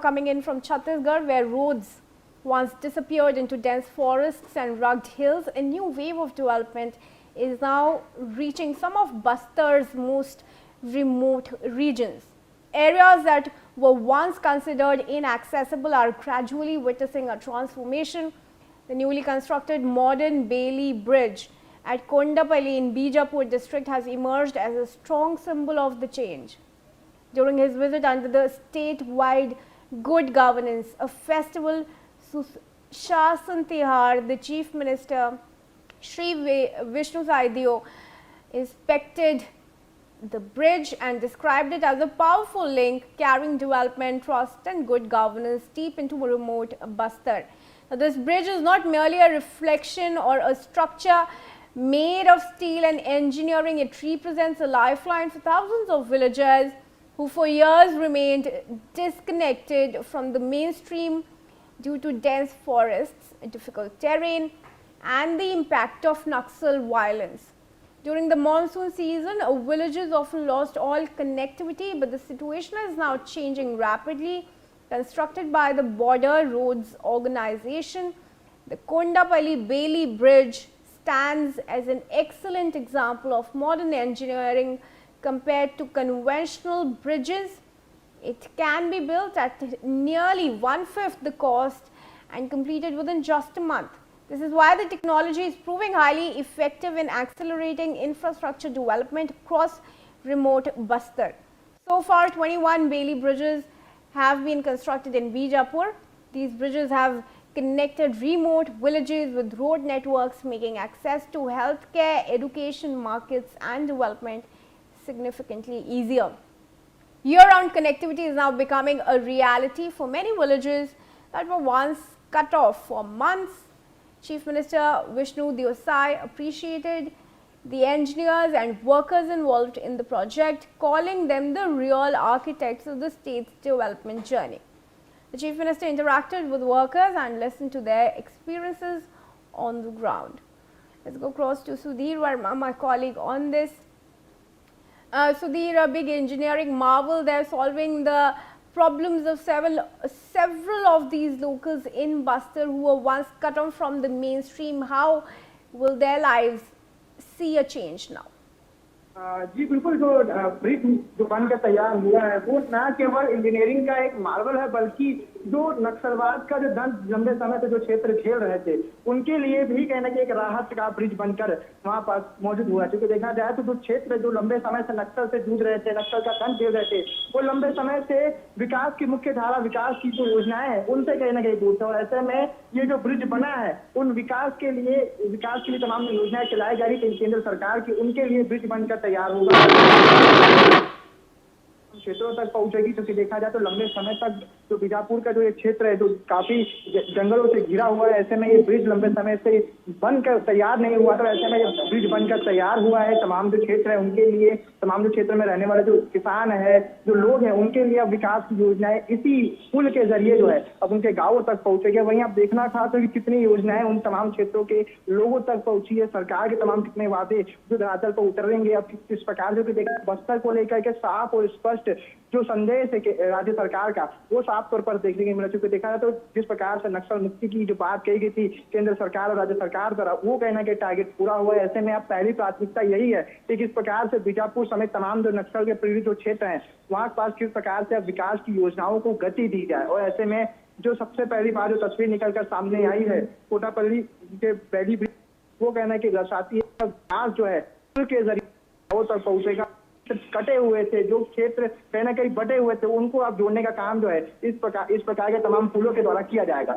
Coming in from Chhattisgarh, where roads once disappeared into dense forests and rugged hills, a new wave of development is now reaching some of Bastar's most remote regions. Areas that were once considered inaccessible are gradually witnessing a transformation. The newly constructed modern Bailey Bridge at Kondapalli in Bijapur district has emerged as a strong symbol of the change. During his visit under the statewide Good Governance, a festival Sushasan Tihar, the Chief Minister Shri Vishnu Saideo inspected the bridge and described it as a powerful link carrying development, trust and good governance deep into a remote Bastar. Now, this bridge is not merely a reflection or a structure made of steel and engineering. It represents a lifeline for thousands of villagers who for years remained disconnected from the mainstream due to dense forests, difficult terrain and the impact of Naxal violence. During the monsoon season, villages often lost all connectivity, but the situation is now changing rapidly. Constructed by the Border Roads Organization, the Kondapalli Bailey Bridge stands as an excellent example of modern engineering compared to conventional bridges. It can be built at nearly 1/5 the cost and completed within just a month. This is why the technology is proving highly effective in accelerating infrastructure development across remote Bastar. So far, 21 Bailey bridges have been constructed in Bijapur. These bridges have connected remote villages with road networks, making access to healthcare, education, markets and development significantly easier. Year-round connectivity is now becoming a reality for many villages that were once cut off for months. Chief Minister Vishnu Deosai appreciated the engineers and workers involved in the project, calling them the real architects of the state's development journey. The Chief Minister interacted with workers and listened to their experiences on the ground. Let's go across to Sudhir Verma, my colleague on this. Sudhir, a big engineering marvel. They're solving the problems of several of these locals in Bastar who were once cut off from the mainstream. How will their lives see a change now? जी बिल्कुल, जो bridge जो बनकर तैयार हुआ है वो न केवल इंजीनियरिंग का एक मार्वल है, बल्कि जो नक्सलवाद का जो दंड लंबे समय से जो क्षेत्र झेल रहे थे उनके लिए भी कहना कि एक राहत का ब्रिज बनकर वहां पास मौजूद हुआ है। क्योंकि देखा जाए तो जो क्षेत्र जो लंबे समय से नक्सल से जूझ रहे थे, नक्सल का दंड झेल रहे थे, वो लंबे समय से विकास की मुख्य धारा, विकास की जो योजनाएं हैं उनसे कहीं ना कहीं दूर थे। और ऐसे में ये जो ब्रिज बना है उन विकास के लिए तमाम योजनाएं चलाई जा रही थी केंद्र सरकार की, उनके लिए ब्रिज बनकर तैयार होगा, क्षेत्रों तक पहुंचेगी। क्योंकि देखा जाए तो लंबे समय तक जो बीजापुर का जो ये क्षेत्र है जो काफी जंगलों से घिरा हुआ है, ऐसे में ये ब्रिज लंबे समय से बनकर तैयार नहीं हुआ था। ऐसे में ये ब्रिज बनकर तैयार हुआ है। तमाम जो क्षेत्र है उनके लिए, तमाम जो क्षेत्र में रहने वाले जो किसान है, जो लोग हैं, उनके लिए अब विकास की योजनाएं इसी पुल के जरिए जो है अब उनके गाँवों तक पहुंचेगी। वहीं आप देखना था तो कितनी योजनाएं उन तमाम क्षेत्रों के लोगों तक पहुंची है। सरकार के तमाम कितने वादे जो धरातल पर उतरेंगे, अब किस प्रकार जो बस्तर को लेकर के साफ और स्पष्ट जो संदेश है राज्य सरकार का, वो साफ तौर पर देखने को मिला। चूंकि देखा जाए तो जिस प्रकार से नक्सल मुक्ति की जो बात कही गई थी केंद्र सरकार और राज्य सरकार द्वारा, वो कहना कि टारगेट पूरा हुआ है। ऐसे में अब पहली प्राथमिकता यही है कि किस प्रकार से बीजापुर समेत तमाम जो नक्सल के पीड़ित जो क्षेत्र हैं वहां के पास किस प्रकार से अब विकास की योजनाओं को गति दी जाए। और ऐसे में जो सबसे पहली बार जो तस्वीर निकलकर सामने आई है कोटापल्ली के बैली ब्रिज, वो कहना है कि दर्शाती है विकास जो है पुल के जरिए तक पहुंचेगा। कटे हुए थे जो क्षेत्र कहीं ना कहीं बटे हुए थे, उनको अब जोड़ने का काम जो है इस प्रकार के तमाम पुलों के द्वारा किया जाएगा।